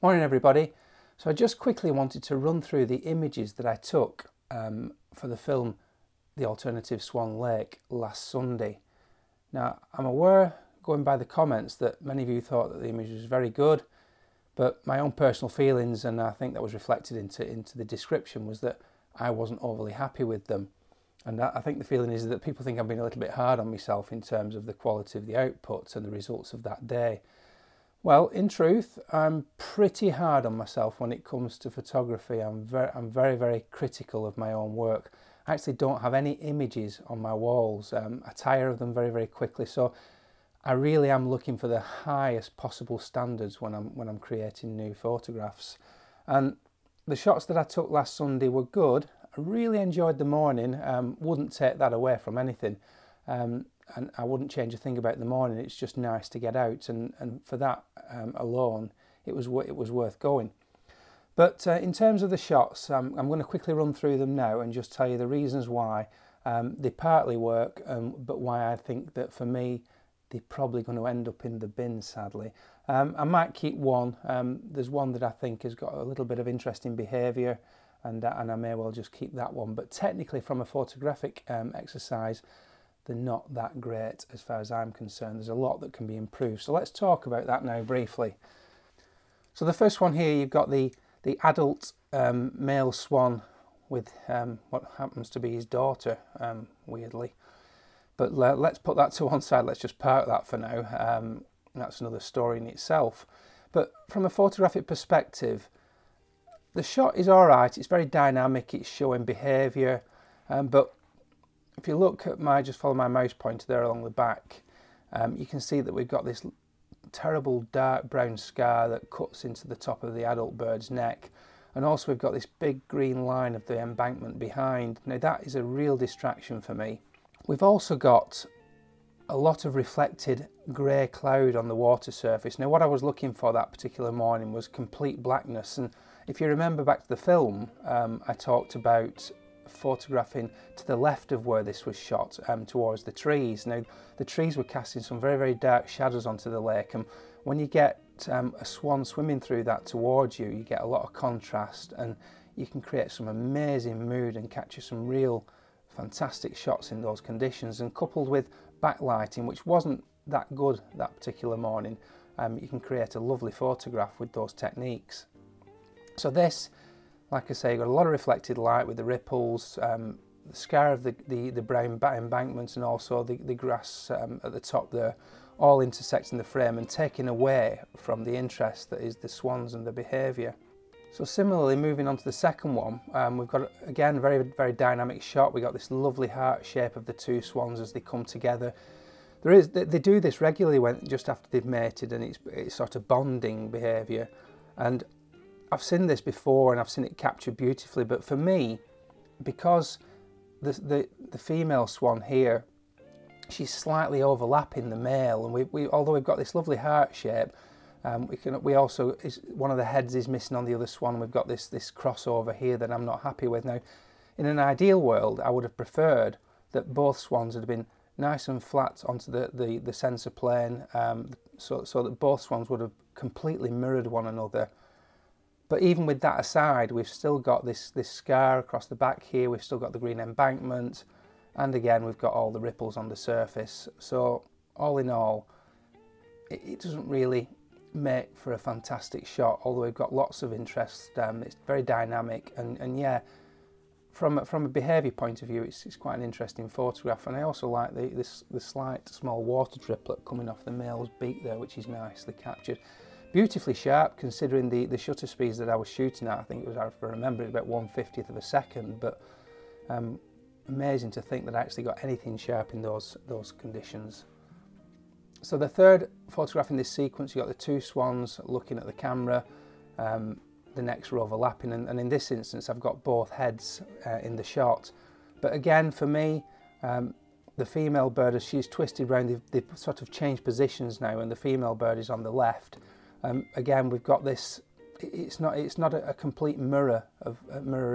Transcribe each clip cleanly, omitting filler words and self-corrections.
Morning everybody. So I just quickly wanted to run through the images that I took for the film The Alternative Swan Lake last Sunday. Now I'm aware, going by the comments, that many of you thought that the image was very good, but my own personal feelings, and I think that was reflected into the description, was that I wasn't overly happy with them. And I think the feeling is that people think I've been a little bit hard on myself in terms of the quality of the outputs and the results of that day. Well, in truth, I'm pretty hard on myself when it comes to photography. I'm very, very critical of my own work. I actually don't have any images on my walls. I tire of them very, very quickly. So I really am looking for the highest possible standards when I'm creating new photographs. And the shots that I took last Sunday were good. I really enjoyed the morning. Wouldn't take that away from anything. And I wouldn't change a thing about the morning. It's just nice to get out, and for that alone, it was worth going. But in terms of the shots, I'm going to quickly run through them now and just tell you the reasons why they partly work, but why I think that for me they're probably going to end up in the bin, sadly. I might keep one. There's one that I think has got a little bit of interesting behaviour, and I may well just keep that one. But technically, from a photographic exercise, they're not that great as far as I'm concerned. There's a lot that can be improved. So let's talk about that now briefly. So the first one here, you've got the adult male swan with what happens to be his daughter, weirdly. But let's put that to one side. Let's just park that for now. That's another story in itself. But from a photographic perspective, the shot is all right. It's very dynamic. It's showing behaviour, but if you look at just follow my mouse pointer there along the back, you can see that we've got this terrible dark brown scar that cuts into the top of the adult bird's neck. And also we've got this big green line of the embankment behind. Now that is a real distraction for me. We've also got a lot of reflected grey cloud on the water surface. Now what I was looking for that particular morning was complete blackness. And if you remember back to the film, I talked about photographing to the left of where this was shot, towards the trees. Now the trees were casting some very, very dark shadows onto the lake, and when you get a swan swimming through that towards you, you get a lot of contrast, and you can create some amazing mood and capture some real fantastic shots in those conditions. And coupled with backlighting, which wasn't that good that particular morning, you can create a lovely photograph with those techniques. So this, like I say, got a lot of reflected light with the ripples, the scar of the brown embankment, and also the grass at the top there, all intersecting the frame and taking away from the interest that is the swans and the behaviour. So similarly, moving on to the second one, we've got, again, very, very dynamic shot. We've got this lovely heart shape of the two swans as they come together. They do this regularly just after they've mated, and it's sort of bonding behaviour. And I've seen this before and I've seen it captured beautifully, but for me, because the female swan here, she's slightly overlapping the male, and although we've got this lovely heart shape, we also one of the heads is missing on the other swan. We've got this crossover here that I'm not happy with. Now, in an ideal world, I would have preferred that both swans had been nice and flat onto the sensor plane, so that both swans would have completely mirrored one another. But even with that aside, we've still got this scar across the back here, we've still got the green embankment, and again we've got all the ripples on the surface. So all in all, it doesn't really make for a fantastic shot, although we've got lots of interest. It's very dynamic, and yeah, from a behaviour point of view, it's quite an interesting photograph. And I also like the slight small water driplet coming off the male's beak there, which is nicely captured. Beautifully sharp, considering the shutter speeds that I was shooting at. I think it was, if I remember, it about 1/50th of a second, but amazing to think that I actually got anything sharp in those conditions. So the third photograph in this sequence, you've got the two swans looking at the camera, the necks are overlapping, and in this instance I've got both heads in the shot. But again, for me, the female bird, as she's twisted around, they've sort of changed positions now, and the female bird is on the left. Again, we've got this, it's not a complete mirror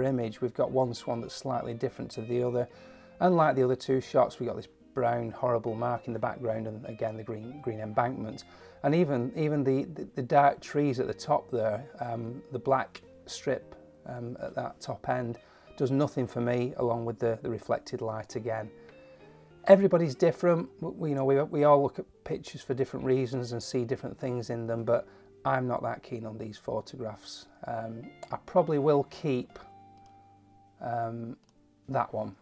image. We've got one swan that's slightly different to the other. Unlike the other two shots, we've got this brown horrible mark in the background, and again the green embankment, and even the dark trees at the top there, the black strip at that top end does nothing for me, along with the reflected light again. Everybody's different. We all look at pictures for different reasons and see different things in them, but I'm not that keen on these photographs. I probably will keep that one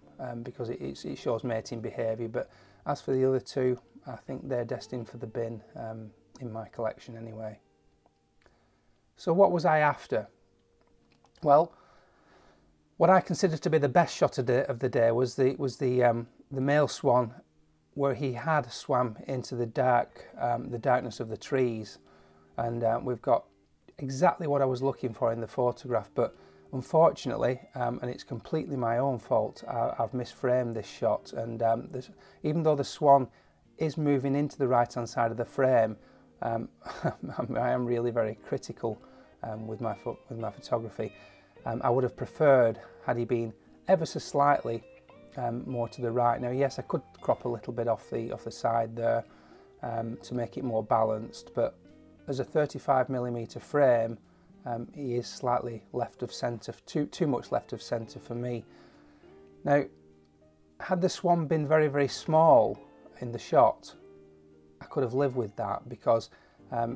because it shows mating behaviour, but as for the other two, I think they're destined for the bin in my collection anyway. So what was I after? Well, what I consider to be the best shot of the day was the male swan, where he had swam into the darkness of the trees, and we've got exactly what I was looking for in the photograph. But unfortunately, and it's completely my own fault, I've misframed this shot, and even though the swan is moving into the right hand side of the frame, I am really very critical with my photography. I would have preferred had he been ever so slightly more to the right. Now, yes, I could crop a little bit off the side there to make it more balanced, but as a 35mm frame, he is slightly left of centre, too much left of centre for me. Now, had the swan been very, very small in the shot, I could have lived with that, because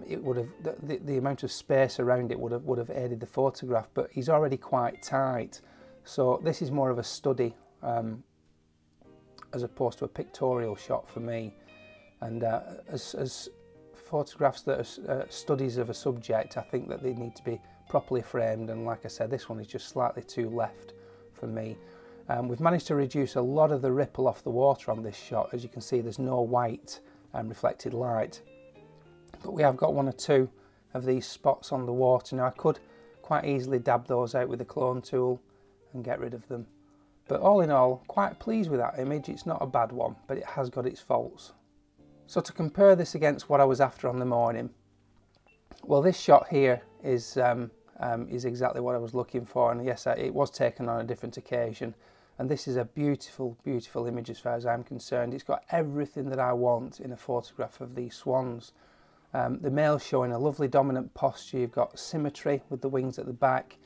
it would have the amount of space around it would have aided the photograph. But he's already quite tight, so this is more of a study as opposed to a pictorial shot for me. And as photographs that are studies of a subject, I think that they need to be properly framed, and like I said, this one is just slightly too left for me. We've managed to reduce a lot of the ripple off the water on this shot. As you can see, there's no white reflected light, but we have got one or two of these spots on the water. Now, I could quite easily dab those out with a clone tool and get rid of them, but all in all, quite pleased with that image. It's not a bad one, but it has got its faults. So to compare this against what I was after on the morning, well, this shot here is exactly what I was looking for, and yes, it was taken on a different occasion, and this is a beautiful, beautiful image as far as I'm concerned. It's got everything that I want in a photograph of these swans. The male showing a lovely dominant posture. You've got symmetry with the wings at the back.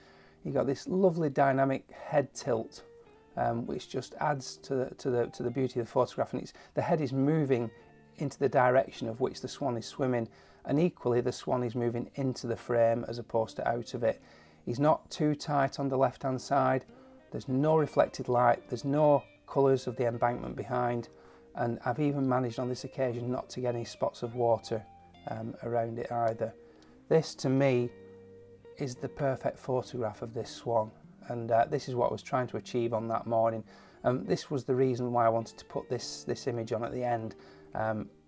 You've got this lovely dynamic head tilt, which just adds to the beauty of the photograph, and the head is moving into the direction of which the swan is swimming, and equally the swan is moving into the frame as opposed to out of it. He's not too tight on the left hand side, there's no reflected light, there's no colours of the embankment behind, and I've even managed on this occasion not to get any spots of water around it either. This to me is the perfect photograph of this swan, and this is what I was trying to achieve on that morning. This was the reason why I wanted to put this image on at the end.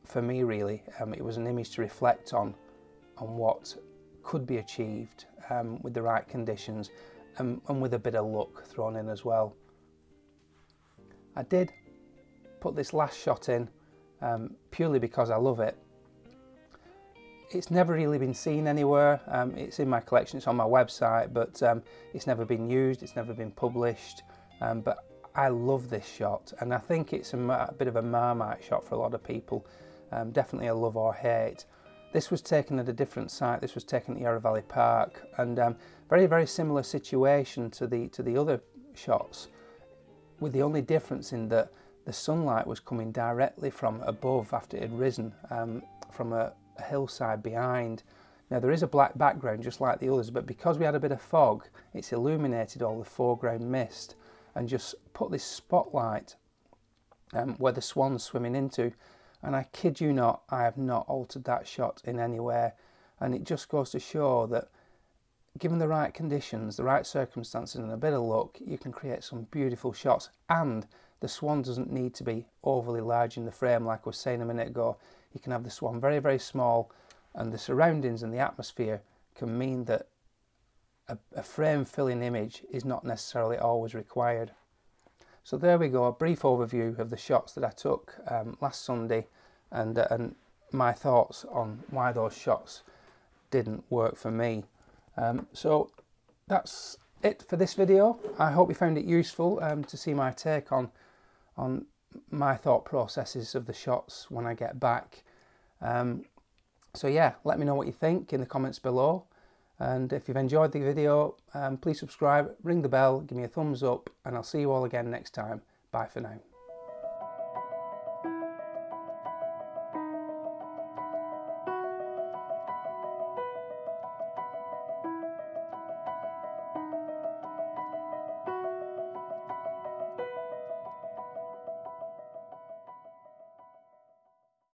For me, really, it was an image to reflect on what could be achieved with the right conditions, and with a bit of luck thrown in as well. I did put this last shot in purely because I love it. It's never really been seen anywhere. It's in my collection, it's on my website, but it's never been used, it's never been published, but I love this shot, and I think it's a bit of a Marmite shot for a lot of people. Definitely a love or hate. This was taken at a different site. This was taken at Yarra Valley Park, and very, very similar situation to the other shots, with the only difference in that the sunlight was coming directly from above after it had risen from a hillside behind. Now, there is a black background just like the others, but because we had a bit of fog, it's illuminated all the foreground mist and just put this spotlight where the swan's swimming into. And I kid you not, I have not altered that shot in any way. And it just goes to show that given the right conditions, the right circumstances and a bit of luck, you can create some beautiful shots. And the swan doesn't need to be overly large in the frame like I was saying a minute ago. You can have the swan very, very small, and the surroundings and the atmosphere can mean that a frame filling image is not necessarily always required. So there we go, a brief overview of the shots that I took last Sunday, and my thoughts on why those shots didn't work for me. So that's it for this video. I hope you found it useful to see my take on my thought processes of the shots when I get back. So yeah, let me know what you think in the comments below. And if you've enjoyed the video, please subscribe, ring the bell, give me a thumbs up, and I'll see you all again next time. Bye for now.